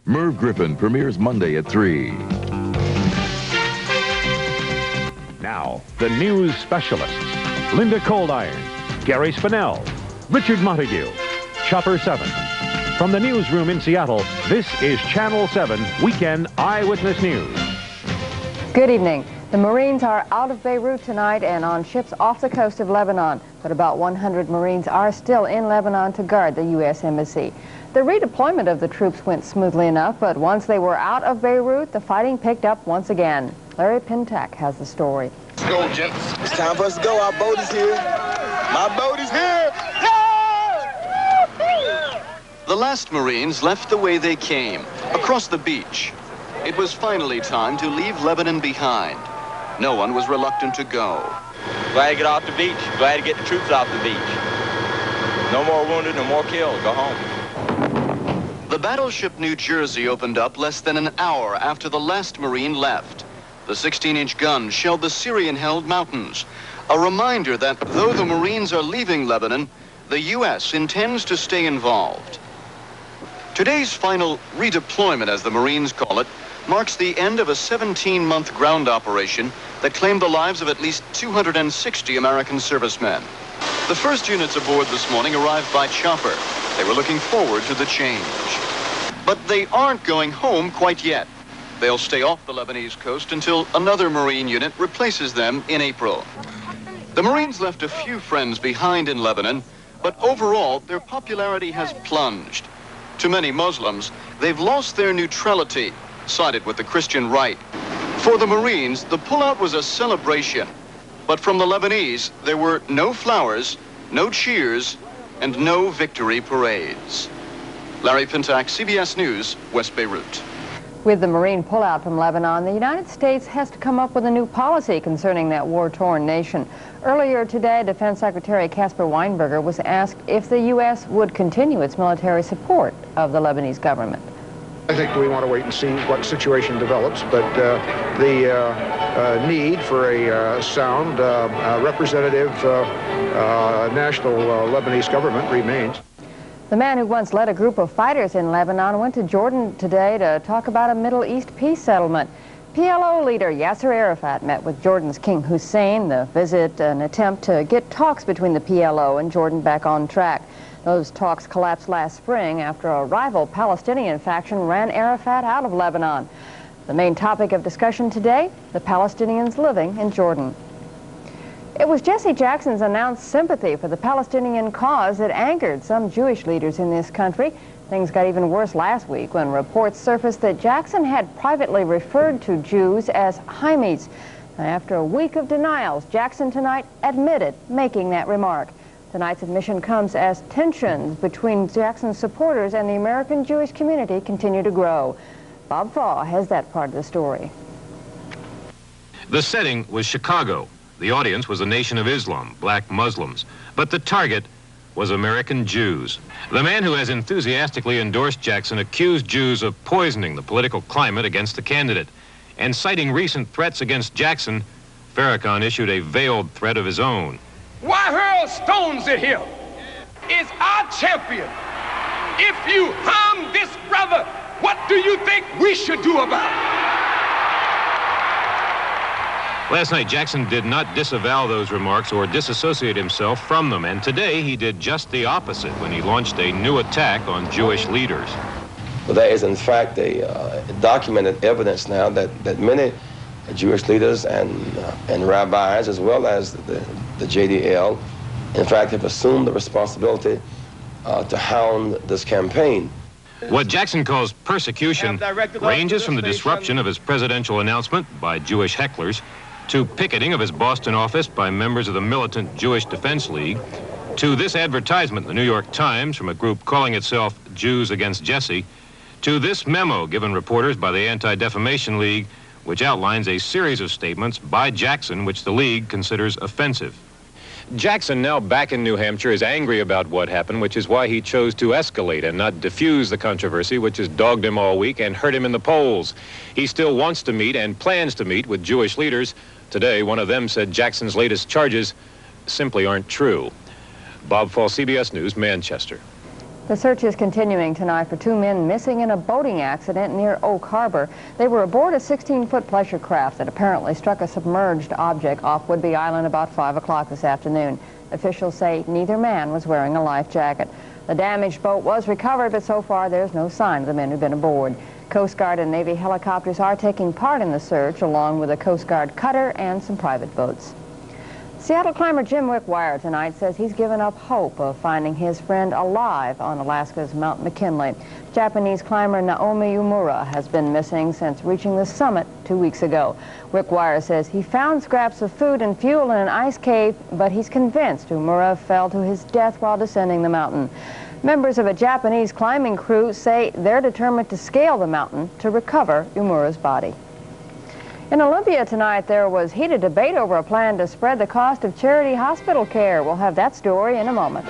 Merv Griffin premieres Monday at 3. Now, the news specialists. Linda Coldiron, Gary Spinell, Richard Montague, Chopper 7. From the newsroom in Seattle, this is Channel 7 Weekend Eyewitness News. Good evening. The Marines are out of Beirut tonight and on ships off the coast of Lebanon, but about 100 Marines are still in Lebanon to guard the U.S. Embassy. The redeployment of the troops went smoothly enough, but once they were out of Beirut, the fighting picked up once again. Larry Pintack has the story. Let's go, gents. It's time for us to go. Our boat is here. My boat is here. Yeah! The last Marines left the way they came, across the beach. It was finally time to leave Lebanon behind. No one was reluctant to go. Glad to get off the beach. Glad to get the troops off the beach. No more wounded, no more killed. Go home. The battleship New Jersey opened up less than an hour after the last Marine left. The 16-inch gun shelled the Syrian-held mountains, a reminder that though the Marines are leaving Lebanon, the U.S. intends to stay involved. Today's final redeployment, as the Marines call it, marks the end of a 17-month ground operation that claimed the lives of at least 260 American servicemen. The first units aboard this morning arrived by chopper. They were looking forward to the change. But they aren't going home quite yet. They'll stay off the Lebanese coast until another Marine unit replaces them in April. The Marines left a few friends behind in Lebanon, but overall, their popularity has plunged. To many Muslims, they've lost their neutrality, sided with the Christian right. For the Marines, the pullout was a celebration. But from the Lebanese, there were no flowers, no cheers, and no victory parades. Larry Pintack, CBS News, West Beirut. With the Marine pullout from Lebanon, the United States has to come up with a new policy concerning that war-torn nation. Earlier today, Defense Secretary Caspar Weinberger was asked if the U.S. would continue its military support of the Lebanese government. I think we want to wait and see what situation develops, but the need for a sound, representative national Lebanese government remains. The man who once led a group of fighters in Lebanon went to Jordan today to talk about a Middle East peace settlement. PLO leader Yasser Arafat met with Jordan's King Hussein. The visit an attempt to get talks between the PLO and Jordan back on track. Those talks collapsed last spring after a rival Palestinian faction ran Arafat out of Lebanon. The main topic of discussion today, the Palestinians living in Jordan. It was Jesse Jackson's announced sympathy for the Palestinian cause that angered some Jewish leaders in this country. Things got even worse last week when reports surfaced that Jackson had privately referred to Jews as Haimis. After a week of denials, Jackson tonight admitted making that remark. Tonight's admission comes as tensions between Jackson's supporters and the American Jewish community continue to grow. Bob Faw has that part of the story. The setting was Chicago. The audience was a nation of Islam, black Muslims, but the target was American Jews. The man who has enthusiastically endorsed Jackson accused Jews of poisoning the political climate against the candidate. And citing recent threats against Jackson, Farrakhan issued a veiled threat of his own. Why hurl stones at him? Is our champion. If you harm this brother, what do you think we should do about it? Last night, Jackson did not disavow those remarks or disassociate himself from them, and today he did just the opposite when he launched a new attack on Jewish leaders. Well, there is, in fact, a documented evidence now that many Jewish leaders and rabbis, as well as the JDL, in fact, have assumed the responsibility to hound this campaign. What Jackson calls persecution ranges from the disruption of his presidential announcement by Jewish hecklers to picketing of his Boston office by members of the militant Jewish Defense League, to this advertisement in the New York Times from a group calling itself Jews Against Jesse, to this memo given reporters by the Anti-Defamation League, which outlines a series of statements by Jackson which the League considers offensive. Jackson, now back in New Hampshire, is angry about what happened, which is why he chose to escalate and not diffuse the controversy, which has dogged him all week and hurt him in the polls. He still wants to meet and plans to meet with Jewish leaders. Today, one of them said Jackson's latest charges simply aren't true. Bob Fall, CBS News, Manchester. The search is continuing tonight for 2 men missing in a boating accident near Oak Harbor. They were aboard a 16-foot pleasure craft that apparently struck a submerged object off Whidbey Island about 5 o'clock this afternoon. Officials say neither man was wearing a life jacket. The damaged boat was recovered, but so far there's no sign of the men who've been aboard. Coast Guard and Navy helicopters are taking part in the search, along with a Coast Guard cutter and some private boats. Seattle climber Jim Wickwire tonight says he's given up hope of finding his friend alive on Alaska's Mount McKinley. Japanese climber Naomi Umura has been missing since reaching the summit 2 weeks ago. Wickwire says he found scraps of food and fuel in an ice cave, but he's convinced Umura fell to his death while descending the mountain. Members of a Japanese climbing crew say they're determined to scale the mountain to recover Umura's body. In Olympia tonight, there was heated debate over a plan to spread the cost of charity hospital care. We'll have that story in a moment.